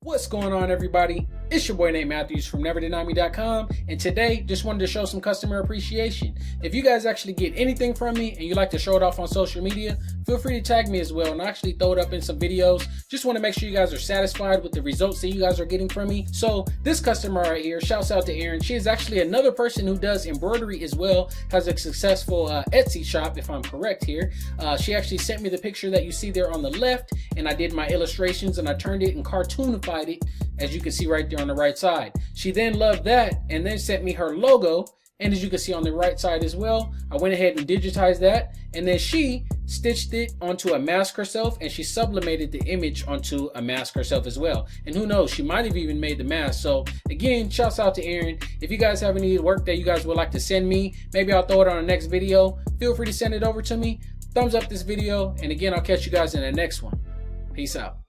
What's going on, everybody? It's your boy Nate Matthews from NeverDenyMe.com, and today just wanted to show some customer appreciation. If you guys actually get anything from me and you like to show it off on social media, feel free to tag me as well, and I'll actually throw it up in some videos. Just want to make sure you guys are satisfied with the results that you guys are getting from me. So this customer right here, shouts out to Erin. She is actually another person who does embroidery as well, has a successful Etsy shop, if I'm correct here. She actually sent me the picture that you see there on the left, and I did my illustrations and I turned it and cartoonified it, as you can see right there on the right side. She then loved that and then sent me her logo, and as you can see on the right side as well, I went ahead and digitized that, and then she stitched it onto a mask herself, and she sublimated the image onto a mask herself as well. And who knows, she might have even made the mask. So again, shouts out to Erin. If you guys have any work that you guys would like to send me, maybe I'll throw it on the next video, feel free to send it over to me. Thumbs up this video, and again, I'll catch you guys in the next one. Peace out.